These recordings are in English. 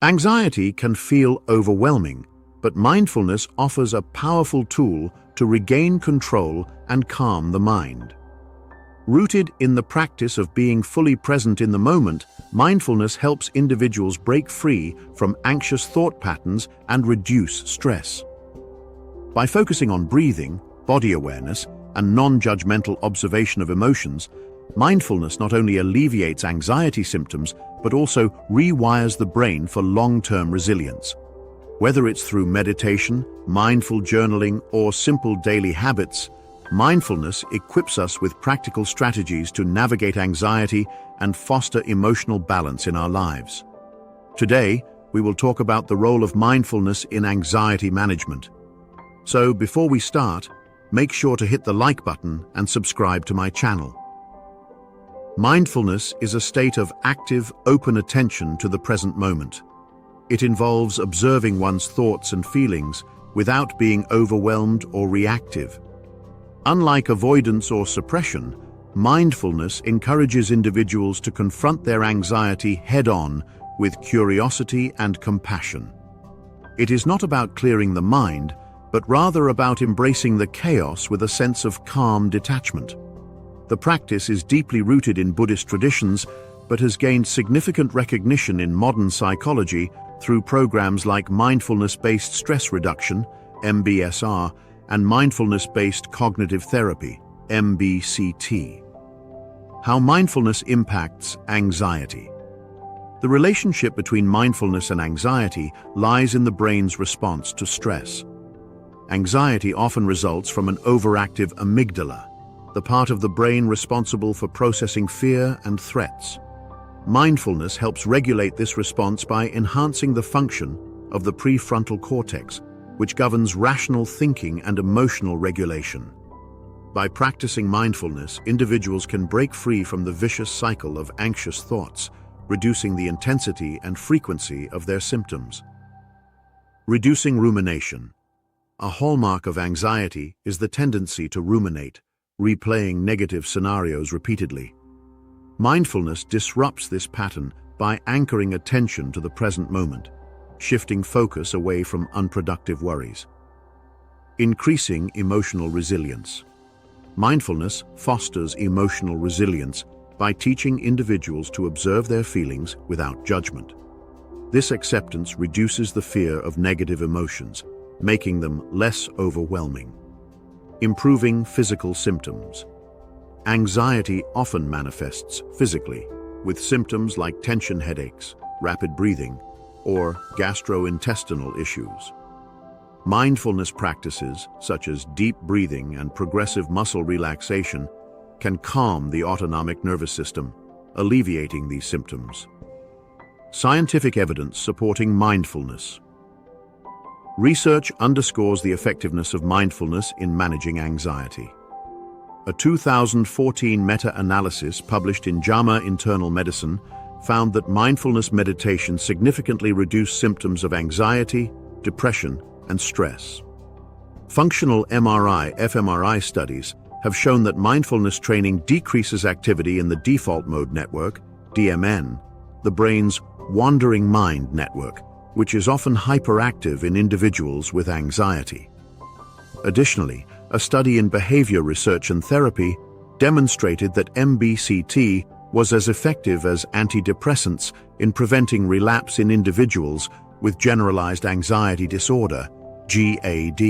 Anxiety can feel overwhelming, but mindfulness offers a powerful tool to regain control and calm the mind. Rooted in the practice of being fully present in the moment, mindfulness helps individuals break free from anxious thought patterns and reduce stress. By focusing on breathing, body awareness, and non-judgmental observation of emotions, mindfulness not only alleviates anxiety symptoms, but also rewires the brain for long-term resilience. Whether it's through meditation, mindful journaling, or simple daily habits, mindfulness equips us with practical strategies to navigate anxiety and foster emotional balance in our lives. Today, we will talk about the role of mindfulness in anxiety management. So, before we start, make sure to hit the like button and subscribe to my channel. Mindfulness is a state of active, open attention to the present moment. It involves observing one's thoughts and feelings without being overwhelmed or reactive. Unlike avoidance or suppression, mindfulness encourages individuals to confront their anxiety head-on with curiosity and compassion. It is not about clearing the mind, but rather about embracing the chaos with a sense of calm detachment. The practice is deeply rooted in Buddhist traditions, but has gained significant recognition in modern psychology through programs like mindfulness-based stress reduction, MBSR, and mindfulness-based cognitive therapy, MBCT. How mindfulness impacts anxiety. The relationship between mindfulness and anxiety lies in the brain's response to stress. Anxiety often results from an overactive amygdala, the part of the brain responsible for processing fear and threats. Mindfulness helps regulate this response by enhancing the function of the prefrontal cortex, which governs rational thinking and emotional regulation. By practicing mindfulness, individuals can break free from the vicious cycle of anxious thoughts, reducing the intensity and frequency of their symptoms. Reducing rumination. A hallmark of anxiety is the tendency to ruminate, replaying negative scenarios repeatedly. Mindfulness disrupts this pattern by anchoring attention to the present moment, shifting focus away from unproductive worries. Increasing emotional resilience. Mindfulness fosters emotional resilience by teaching individuals to observe their feelings without judgment. This acceptance reduces the fear of negative emotions, making them less overwhelming. Improving physical symptoms. Anxiety often manifests physically, with symptoms like tension headaches, rapid breathing, or gastrointestinal issues. Mindfulness practices, such as deep breathing and progressive muscle relaxation, can calm the autonomic nervous system, alleviating these symptoms. Scientific evidence supporting mindfulness. Research underscores the effectiveness of mindfulness in managing anxiety. A 2014 meta-analysis published in JAMA Internal Medicine found that mindfulness meditation significantly reduced symptoms of anxiety, depression, and stress. Functional MRI, fMRI studies have shown that mindfulness training decreases activity in the default mode network, DMN, the brain's wandering mind network, which is often hyperactive in individuals with anxiety. Additionally, a study in behavior research and therapy demonstrated that MBCT was as effective as antidepressants in preventing relapse in individuals with generalized anxiety disorder, GAD.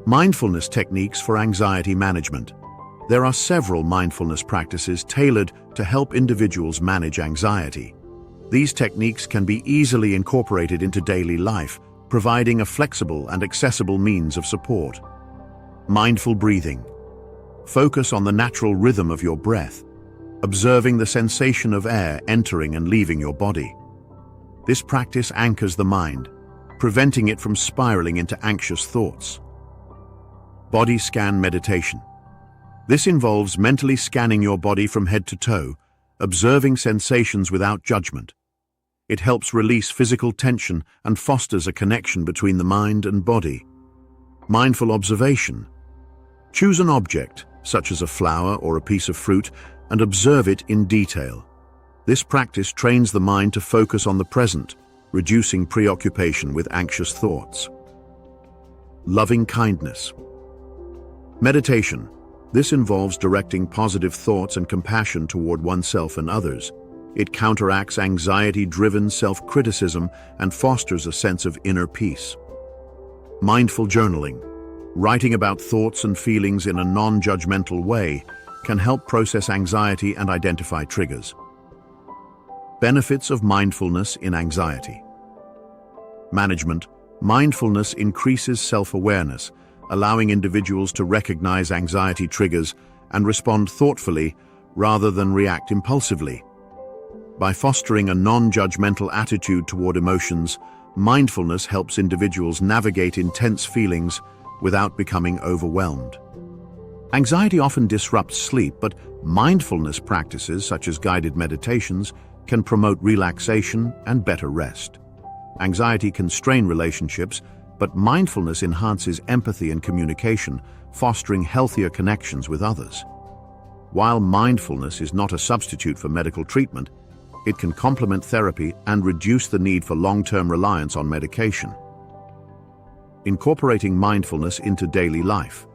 Mindfulness techniques for anxiety management. There are several mindfulness practices tailored to help individuals manage anxiety. These techniques can be easily incorporated into daily life, providing a flexible and accessible means of support. Mindful breathing. Focus on the natural rhythm of your breath, observing the sensation of air entering and leaving your body. This practice anchors the mind, preventing it from spiraling into anxious thoughts. Body scan meditation. This involves mentally scanning your body from head to toe, observing sensations without judgment. It helps release physical tension and fosters a connection between the mind and body. Mindful observation. Choose an object, such as a flower or a piece of fruit, and observe it in detail. This practice trains the mind to focus on the present, reducing preoccupation with anxious thoughts. Loving kindness. Meditation. This involves directing positive thoughts and compassion toward oneself and others. It counteracts anxiety-driven self-criticism and fosters a sense of inner peace. Mindful journaling. Writing about thoughts and feelings in a non-judgmental way can help process anxiety and identify triggers. Benefits of mindfulness in anxiety. Management. Mindfulness increases self-awareness, allowing individuals to recognize anxiety triggers and respond thoughtfully rather than react impulsively. By fostering a non-judgmental attitude toward emotions, mindfulness helps individuals navigate intense feelings without becoming overwhelmed. Anxiety often disrupts sleep, but mindfulness practices such as guided meditations can promote relaxation and better rest. Anxiety can strain relationships, but mindfulness enhances empathy and communication, fostering healthier connections with others. While mindfulness is not a substitute for medical treatment, it can complement therapy and reduce the need for long-term reliance on medication. Incorporating mindfulness into daily life.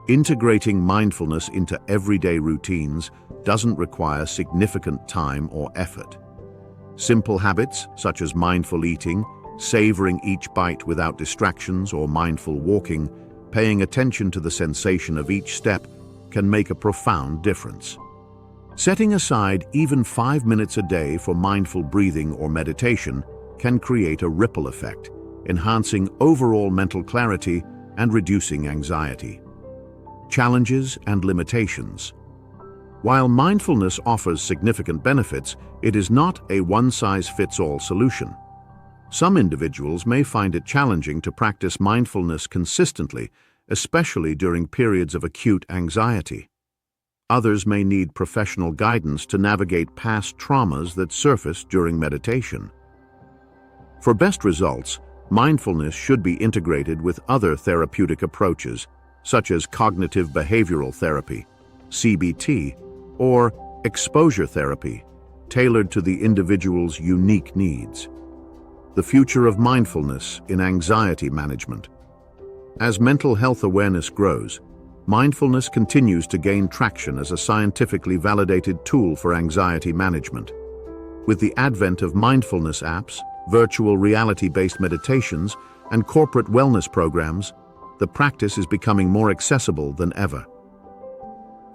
Integrating mindfulness into everyday routines doesn't require significant time or effort. Simple habits, such as mindful eating, savoring each bite without distractions, or mindful walking, paying attention to the sensation of each step, can make a profound difference. Setting aside even 5 minutes a day for mindful breathing or meditation can create a ripple effect, enhancing overall mental clarity and reducing anxiety. Challenges and limitations. While mindfulness offers significant benefits, it is not a one-size-fits-all solution. Some individuals may find it challenging to practice mindfulness consistently, especially during periods of acute anxiety. Others may need professional guidance to navigate past traumas that surface during meditation. For best results, mindfulness should be integrated with other therapeutic approaches, such as cognitive behavioral therapy, CBT, or exposure therapy, tailored to the individual's unique needs. The future of mindfulness in anxiety management. As mental health awareness grows, mindfulness continues to gain traction as a scientifically validated tool for anxiety management. With the advent of mindfulness apps, virtual reality-based meditations, and corporate wellness programs, the practice is becoming more accessible than ever.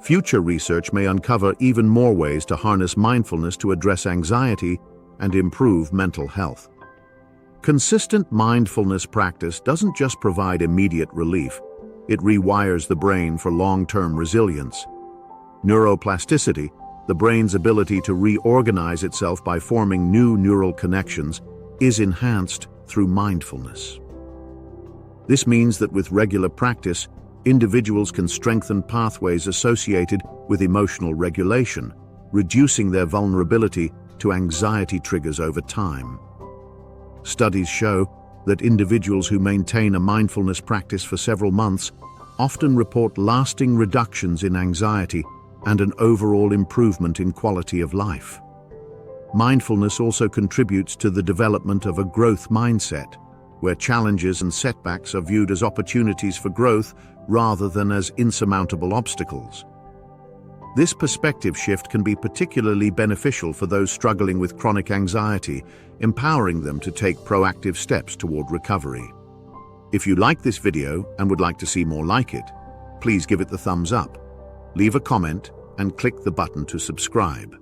Future research may uncover even more ways to harness mindfulness to address anxiety and improve mental health. Consistent mindfulness practice doesn't just provide immediate relief, it rewires the brain for long-term resilience. Neuroplasticity, the brain's ability to reorganize itself by forming new neural connections, is enhanced through mindfulness. This means that with regular practice, individuals can strengthen pathways associated with emotional regulation, reducing their vulnerability to anxiety triggers over time. Studies show that individuals who maintain a mindfulness practice for several months often report lasting reductions in anxiety and an overall improvement in quality of life. Mindfulness also contributes to the development of a growth mindset, where challenges and setbacks are viewed as opportunities for growth rather than as insurmountable obstacles. This perspective shift can be particularly beneficial for those struggling with chronic anxiety, empowering them to take proactive steps toward recovery. If you like this video and would like to see more like it, please give it the thumbs up, leave a comment, and click the button to subscribe.